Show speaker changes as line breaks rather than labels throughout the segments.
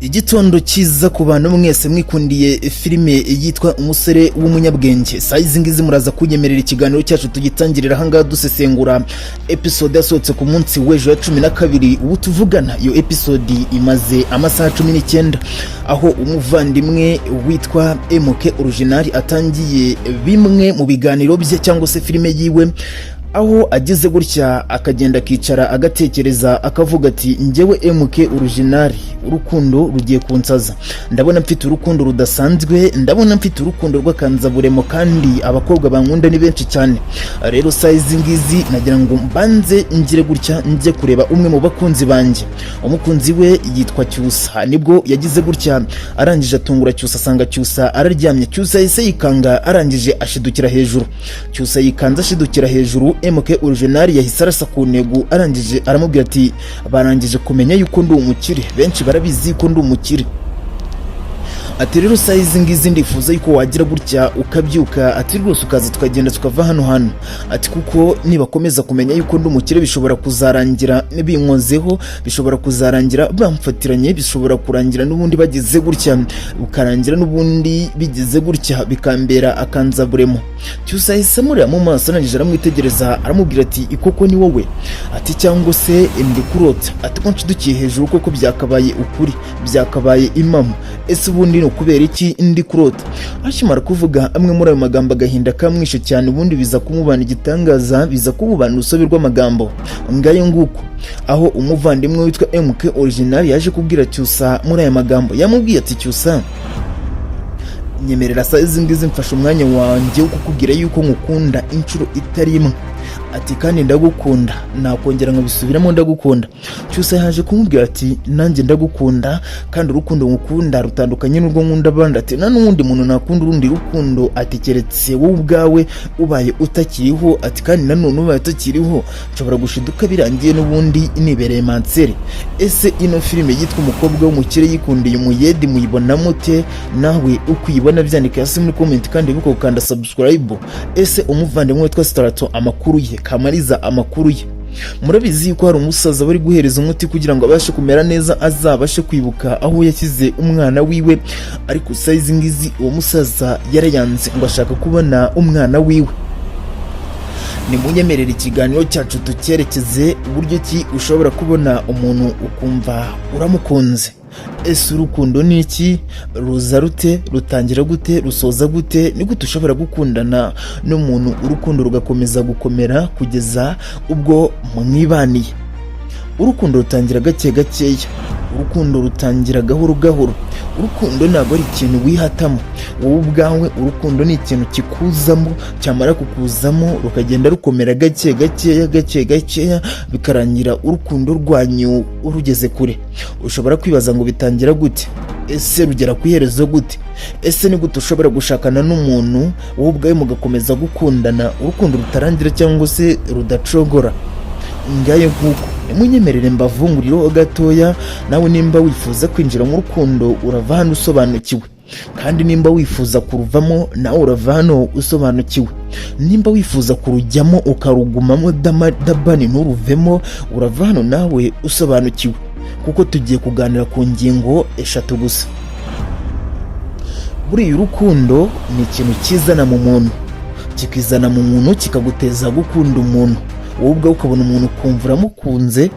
Igitondo cyiza ku bantu mwese mwikundiye filime yitwa Umusore w'umunyabwenge. Size ngizi muraza kunyemerera ikiganiro cyacu tugitangirira hanga dusesengura episode yasohotse ku munsi w'ejo ya 12. Ubu tuvugana iyo episode imaze amasaha 19 aho umuvandimwe witwa MK Original atangiye bimwe mu biganiro bye cyangwa se filime yiwe, aho ageze gutya akagenda akicara agatekereza akavuga ati njyewe MK Original urukundo rugiye kunsaza, ndabona mfite urukundo rudasanzwe, ndabona mfite urukundo rw'akanzaburemo kandi abakobwa bankunda ni benshi cyane. Rero size ngizi nagira ngo mbanze ngire gutya njye kureba umwe mu bakunzi banjye. Umukunzi we yitwa Cyusa, nibwo yagize gutya arangije atungura Cyusa, asanga Cyusa araryamye. Cyusa yise yikanga arangije ashidukira hejuru. Cyusa yikanze ashidukira hejuru, MK Original yahise arasa ku ntego arangije aramubwira ati barangije kumenya yuko ndi umukire, benshi barabizi ko ndi umukire. Ati rero size ngizi ndifuza yuko wagira gutya ukabyuka, ati rwose ukaza tukagenda tukava hano. Ati kuko nibakomeza kumenya yuko ndi umukire bishobora kuzarangira binkozeho, bishobora kuzarangira bamfatiranye, bishobora kurangira n'ubundi bageze gutya, ukarangira n'ubundi bigeze gutya bikambera akanzaburemo. Cyusa yahise amureba mu maso arangije aramwitegereza aramubwira ati ikoko ni wowe? Ati cyangwa se ndi kurota? Ati ko nshidukiye hejuru koko byakabaye ukuri, byakabaye impamo, ese ubundi kubera iki ndi kurota? Akimara kuvuga amwe muri ayo magambo agahinda kamwishe cyane, ubundi biza kumubana igitangaza, biza kumubana urusobe rw'amagambo ngayo nguko. Aho umuvandimwe witwa MK Original yaje kubwira Cyusa muri aya magambo, yamubwiye ati Cyusa, nyemerera size ngizi mfashe umwanya wanjye wo kukubwira yuko ngukunda inshuro itari imwe. Ati kandi ndagukunda, nakongera nkabisubiramo ndagukunda. Cyusa yaje kumubwira ati nanjye ndagukunda kandi urukundo ngukunda rutandukanye n'urwo nkunda abandi. Ati nta n'undi muntu nakunda urundi rukundo, ati keretse wowe ubwawe ubaye utakiriho. Ati kandi nanone ubaye utakiriho nshobora gushiduka birangiye n'ubundi nibereye mansere. Ese ino filime yitwa Umukobwa w'umukire yikundiye umuyedi muyibona mute? Nawe ukuyibona byandika hasi muri comment kandi bikokanda subscribe. Ese umuvandimwe witwa Strato amakuru ye, Kamariza amakuru ye, murabizi yuko hari umusaza bari guhereza umuti kugira ngo abashe kumera neza, azabashe kwibuka aho yashyize umwana wiwe. Ariko size ngizi uwo musaza yarayanze ngo ashaka kubona umwana wiwe. Nimunyemerera ikiganiro cyacu tucyerekeze uburyo ki ushobora kubona umuntu ukumva uramukunze. Ese urukundo ni iki? Ruza rute? Rutangira gute? Rusoza gute? Ni gute ushobora gukundana n'umuntu urukundo rugakomeza gukomera kugeza ubwo mwibaniye? Urukundo rutangira gake gakeya, urukundo rutangira gahoro gahoro. Urukundo ntabwo ari ikintu wihatamo wowe ubwawe, urukundo ni ikintu kikuzamo, cyamara kukuzamo rukagenda rukomera gake gakeya bikarangira urukundo rwanyu urugeze kure. Ushobora kwibaza ngo bitangira gute? Ese rugera ku iherezo gute? Ese ni gute ushobora gushakana n'umuntu wowe ubwawe mugakomeza gukundana, urukundo rutarangira cyangwa se rudacogora? Ngaye nguko munyemerere mbavunguriro gatoya. Nawe nimba wifuza kwinjira mu rukundo urava hano usobanukiwe, kandi nimba wifuza kuruvamo nawe urava hano usobanukiwe. Nimba wifuza kurujyamo ukarugumamo dabani nturuvemo, urava hano nawe usobanukiwe, kuko tugiye kuganira ku ngingo eshatu gusa. Buriya urukundo ni ikintu kizana mu muntu, kikizana mu muntu kikaguteza gukunda umuntu. Wowe ubwawe ukabona umuntu ukumva uramukunze,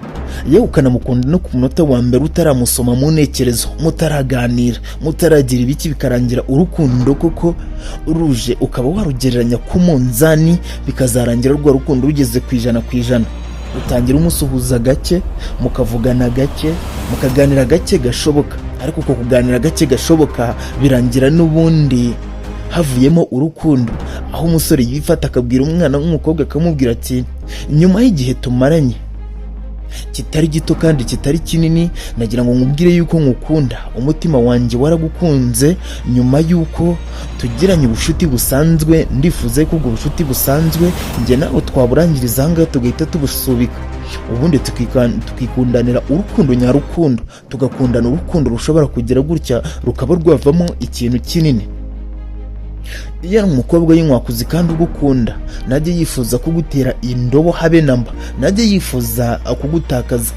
yewe ukanamukunda no ku munota wa mbere utaramusoma mu ntekerezo, mutaraganira, mutaragira ibiki, bikarangira urukundo koko ruje ukaba warugereranya ku munzani, bikazarangira rwa rukundo rugeze ku 100%. Utangira umusuhuza gake, mukavugana gake, mukaganira gake gashoboka, ariko uko kuganira gake gashoboka birangira n'ubundi havuyemo urukundo. Aho umusore yifata akabwira umwana w'umukobwa akamubwira ati nyuma y'igihe tumaranye kitari gito kandi kitari kinini, nagira ngo nkubwire yuko ngukunda, umutima wanjye waragukunze. Nyuma yuko tugiranye ubushuti busanzwe, ndifuza ko ubwo bushuti busanzwe njye nawe twaburangiriza ahangaha tugahita tubusubika, ubundi tukikundanira urukundo nyarukundo, tugakundana urukundo rushobora kugira gutya rukaba rwavamo ikintu kinini. Iyo umukobwa y'inkwakuzi kandi ugukunda, najye yifuza kugutera indobo habe namba, najye yifuza kugutakaza,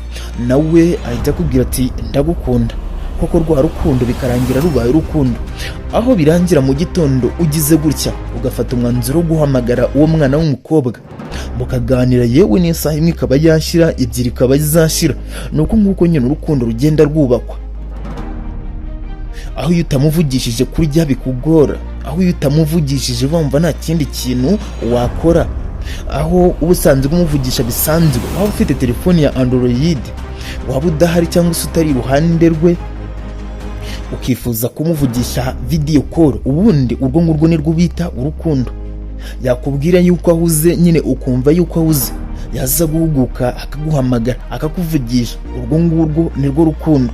nawe ahita akubwira ati ndagukunda. koko rwa rukundo bikarangira rubaye urukundo, aho birangira mu gitondo ugize gutya ugafata umwanzuro wo guhamagara uwo mwana w'umukobwa mukaganira, yewe n'isaha imwe ikaba yashyira, ebyiri ikaba zashira. nuko nguko nyine urukundo rugenda rwubakwa, aho iyo utamuvugishije kurya bikugora, aho iyo utamuvugishije wumva nta kindi kintu wakora, aho uba usanzwe umuvugisha bisanzwe, waba ufite telefoni ya Android, waba udahari cyangwa se utari iruhande rwe ukifuza kumuvugisha video call, ubundi urwo ngurwo nirwo bita urukundo. yakubwira yuko ahuze nyine ukumva yuko ahuze, yaza guhuguka akaguhamagara akakuvugisha, urwo ngurwo nirwo rukundo.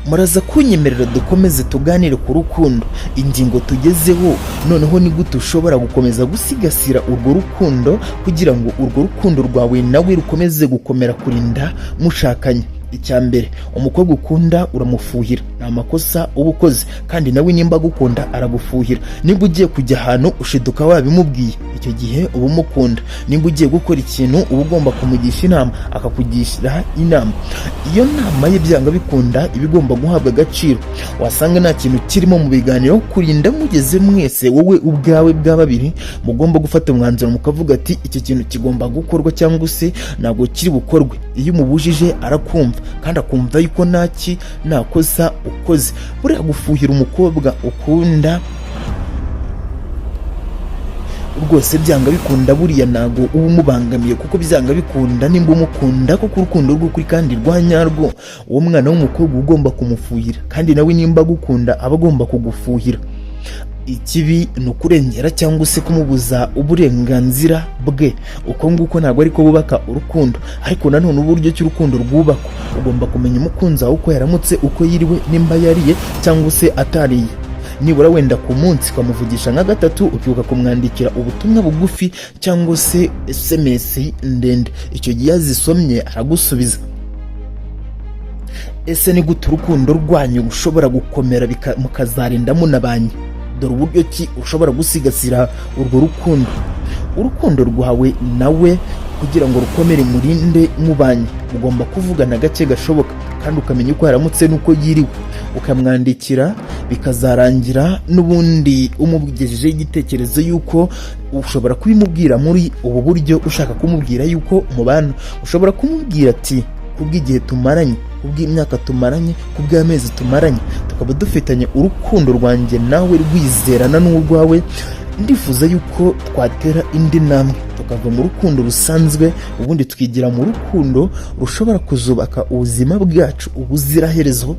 muraza kunyemerera dukomeze tuganire ku rukundo, ingingo tugezeho noneho ni gute ushobora gukomeza gusigasira urwo rukundo kugira ngo urwo rukundo rwawe nawe rukomeze gukomera kurinda mushakanye. icya mbere, umukobwa ukunda uramufuhira, nta makosa uba ukoze, kandi nawe nimba agukunda aragufuhira. nimba ugiye kujya ahantu ushiduka wabimubwiye, icyo gihe uba umukunda. nimba ugiye gukora ikintu uba ugomba kumugisha inama akakugisha inama, iyo nama ye byanga bikunda iba igomba guhabwa agaciro. wasanga nta kintu kirimo mu biganiro, kurinda mugeze mwese wowe ubwawe bwa babiri mugomba gufata umwanzuro mukavuga ati iki kintu kigomba gukorwa cyangwa se ntabwo kiri bukorwe. iyo umubujije arakumva kandi akumva yuko nta kosa ukoze. buriya gufuhira umukobwa ukunda rwose byanga bikunda, buriya ntago uba umubangamiye, kuko byanga bikunda nimba umukunda kuko urukundo rw'ukuri kandi rwa nyarwo, uwo mwana w'umukobwa ugomba kumufuhira, kandi nawe nimba agukunda aba agomba kugufuhira. ikibi ni ukurengera cyangwa se kumubuza uburenganzira bwe. uko nguko ntabwo ariko bubaka urukundo. ariko nanone uburyo cy'urukundo rwubakwa, ugomba kumenya umukunzi wawe uko yaramutse, uko yiriwe, nimba yariye cyangwa se atariye. nibura wenda ku munsi ukamuvugisha nka gatatu, ukibuka kumwandikira ubutumwa bugufi cyangwa se SMS ndende. icyo gihe yazisomye aragusubiza. ese ni gute urukundo rwanyu rushobora gukomera mukazarinda munabanye? dore uburyo ki ushobora gusigasira urwo rukundo. urukundo rwawe nawe kugira ngo rukomere murinde mubanye, ugomba kuvugana gake gashoboka, kandi ukamenya uko yaramutse n'uko yiriwe, ukamwandikira, bikazarangira n'ubundi umugejejeho igitekerezo yuko ushobora kubimubwira muri ubu buryo ushaka kumubwira yuko mubana. ushobora kumubwira ati kubw'igihe tumaranye, kubw'imyaka tumaranye, kubw'amezi tumaranye, tukaba dufitanye urukundo rwanjye nawe rwizerana n'urwawe, ndifuza yuko twatera indi ntambwe tukava mu rukundo rusanzwe, ubundi tukigira mu rukundo rushobora kuzubaka ubuzima bwacu ubuziraherezo,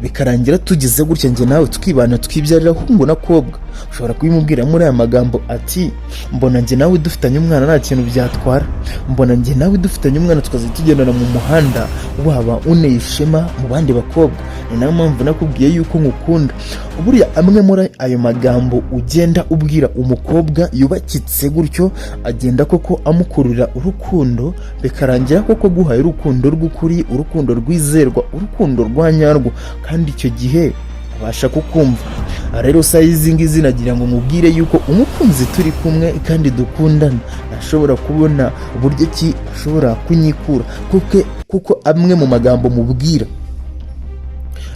bikarangira tugize gutya njye nawe tukibana tukibyarira hungu na kobwa. ushobora kubimubwira muri aya magambo ati mbona njye nawe dufitanye umwana nta kintu byatwara, mbona njye nawe dufitanye umwana tukaza tugendana mu muhanda waba uneye ishema mu bandi bakobwa. ni nayo mpamvu nakubwiye yuko ngukunda. buriya amwe muri ayo magambo ugenda ubwira umukobwa yubakitse gutyo, agenda koko amukururira urukundo, bikarangira koko guhaye urukundo rw'ukuri, urukundo rwizerwa, urukundo rwa nyarwo, kandi icyo gihe abasha kukumva. rero izi ngizi nagira ngo mubwire yuko umukunzi turi kumwe kandi dukundana ashobora kubona uburyo ki ashobora kunyikura, kuko amwe mu magambo mubwira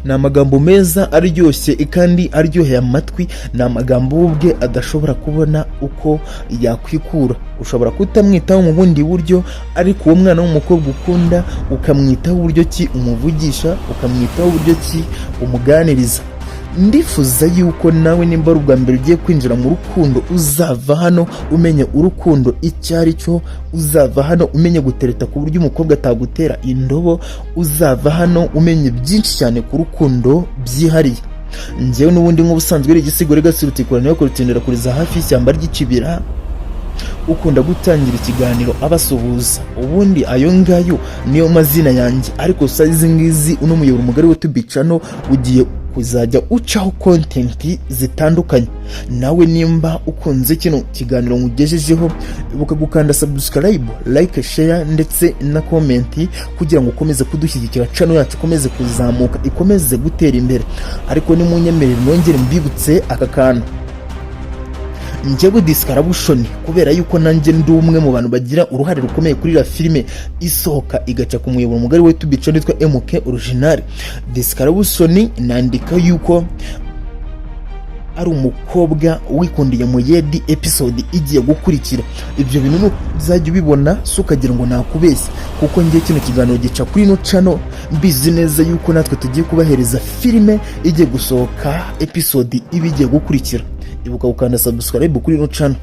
ni amagambo meza aryoshye kandi aryoheye amatwi, ni amagambo ubwe adashobora kubona uko yakwikura. ushobora kutamwitaho mu bundi buryo, ariko uwo mwana w'umukobwa ukunda ukamwitaho uburyo ki umuvugisha, ukamwitaho uburyo ki umuganiriza. ndifuza yuko nawe nimba ari ubwa mbere ugiye kwinjira mu rukundo, uzava hano umenye urukundo icyo ari cyo, uzava hano umenye gutereta ku buryo umukobwa atagutera indobo, uzava hano umenye byinshi cyane ku rukundo byihariye. njyewe n'ubundi nk'ubusanzwe ari igisigore gasirutikura niyo kurutindira kuriza hafi y'ishyamba ry'ikibira, ukunda gutangira ikiganiro abasuhuza, ubundi ayo ngayo niyo mazina yanjye. ariko izi ngizi uno muyoboro mugari wa YouTube channel ugiye kuzajya ucaho content zitandukanye. nawe nimba ukunze kino kiganiro nkugejejeho, ibuka gukanda subscribe, like, share ndetse na comment kugira ngo ukomeze kudushyigikira, channel yacu ikomeze kuzamuka, ikomeze gutera imbere. ariko nimunyemerere nongere mbibutse aka kantu, njyewe Discarabushoni kubera yuko nanjye ndi umwe mu bantu bagira uruhare rukomeye kuri la filime isohoka igaca ku muyoboro mugari we tubico nitwa MK Original. Discarabushoni nandika yuko ari umukobwa wikundiye Muyedi episode igiye gukurikira. Ibyo bintu uzajya ubibona sukagira ngo nakubeshye, kuko ngiye kino kiganiro gica kuri no channel mbizi neza yuko natwe tugiye kubahereza filime igiye gusohoka episode ibi igiye gukurikira. Ibuka gukanda subscribe kuri no channel.